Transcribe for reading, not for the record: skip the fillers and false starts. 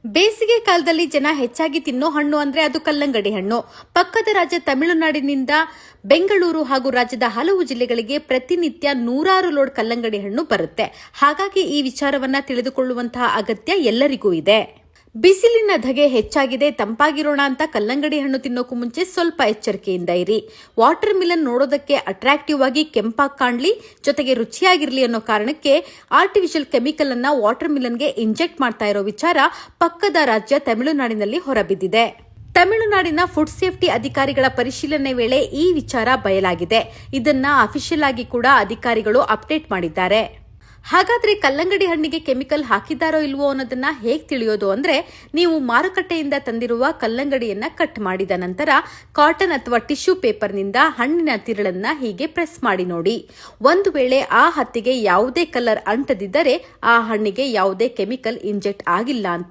ಬೇಸಿಗೆ ಕಾಲದಲ್ಲಿ ಜನ ಹೆಚ್ಚಾಗಿ ತಿನ್ನೋ ಹಣ್ಣು ಅಂದ್ರೆ ಅದು ಕಲ್ಲಂಗಡಿ ಹಣ್ಣು. ಪಕ್ಕದ ರಾಜ್ಯ ತಮಿಳುನಾಡಿನಿಂದ ಬೆಂಗಳೂರು ಹಾಗೂ ರಾಜ್ಯದ ಹಲವು ಜಿಲ್ಲೆಗಳಿಗೆ ಪ್ರತಿನಿತ್ಯ ನೂರಾರು ಲೋಡ್ ಕಲ್ಲಂಗಡಿ ಹಣ್ಣು ಬರುತ್ತೆ. ಹಾಗಾಗಿ ಈ ವಿಚಾರವನ್ನ ತಿಳಿದುಕೊಳ್ಳುವಂತಹ ಅಗತ್ಯ ಎಲ್ಲರಿಗೂ ಇದೆ. ಬಿಸಿಲಿನ ಧಗೆ ಹೆಚ್ಚಾಗಿದೆ, ತಂಪಾಗಿರೋಣ ಅಂತ ಕಲ್ಲಂಗಡಿ ಹಣ್ಣು ತಿನ್ನೋಕು ಮುಂಚೆ ಸ್ವಲ್ಪ ಎಚ್ಚರಿಕೆಯಿಂದ ಇರಿ. ವಾಟರ್ ಮಿಲನ್ ನೋಡೋದಕ್ಕೆ ಅಟ್ರಾಕ್ಟಿವ್ ಆಗಿ ಕೆಂಪಾಗಿ ಕಾಣ್ಲಿ, ಜೊತೆಗೆ ರುಚಿಯಾಗಿರ್ಲಿ ಅನ್ನೋ ಕಾರಣಕ್ಕೆ ಆರ್ಟಿಫಿಷಿಯಲ್ ಕೆಮಿಕಲ್ ಅನ್ನ ವಾಟರ್ ಮಿಲನ್ಗೆ ಇಂಜೆಕ್ಟ್ ಮಾಡ್ತಾ ಇರೋ ವಿಚಾರ ಪಕ್ಕದ ರಾಜ್ಯ ತಮಿಳುನಾಡಿನಲ್ಲಿ ಹೊರಬಿದ್ದಿದೆ. ತಮಿಳುನಾಡಿನ ಫುಡ್ ಸೇಫ್ಟಿ ಅಧಿಕಾರಿಗಳ ಪರಿಶೀಲನೆ ವೇಳೆ ಈ ವಿಚಾರ ಬಯಲಾಗಿದೆ. ಇದನ್ನ ಅಫಿಷಿಯಲ್ ಆಗಿ ಕೂಡ ಅಧಿಕಾರಿಗಳು ಅಪ್ಡೇಟ್ ಮಾಡಿದ್ದಾರೆ. ಹಾಗಾದ್ರೆ ಕಲ್ಲಂಗಡಿ ಹಣ್ಣಿಗೆ ಕೆಮಿಕಲ್ ಹಾಕಿದ್ದಾರೋ ಇಲ್ವೋ ಅನ್ನೋದನ್ನ ಹೇಗ್ ತಿಳಿಯೋದು ಅಂದ್ರೆ, ನೀವು ಮಾರುಕಟ್ಟೆಯಿಂದ ತಂದಿರುವ ಕಲ್ಲಂಗಡಿಯನ್ನ ಕಟ್ ಮಾಡಿದ ನಂತರ ಕಾಟನ್ ಅಥವಾ ಟಿಶ್ಯೂ ಪೇಪರ್ನಿಂದ ಹಣ್ಣಿನ ತಿರುಳನ್ನ ಹೀಗೆ ಪ್ರೆಸ್ ಮಾಡಿ ನೋಡಿ. ಒಂದು ವೇಳೆ ಆ ಹತ್ತಿಗೆ ಯಾವುದೇ ಕಲರ್ ಅಂಟದಿದ್ದರೆ ಆ ಹಣ್ಣಿಗೆ ಯಾವುದೇ ಕೆಮಿಕಲ್ ಇಂಜೆಕ್ಟ್ ಆಗಿಲ್ಲ ಅಂತ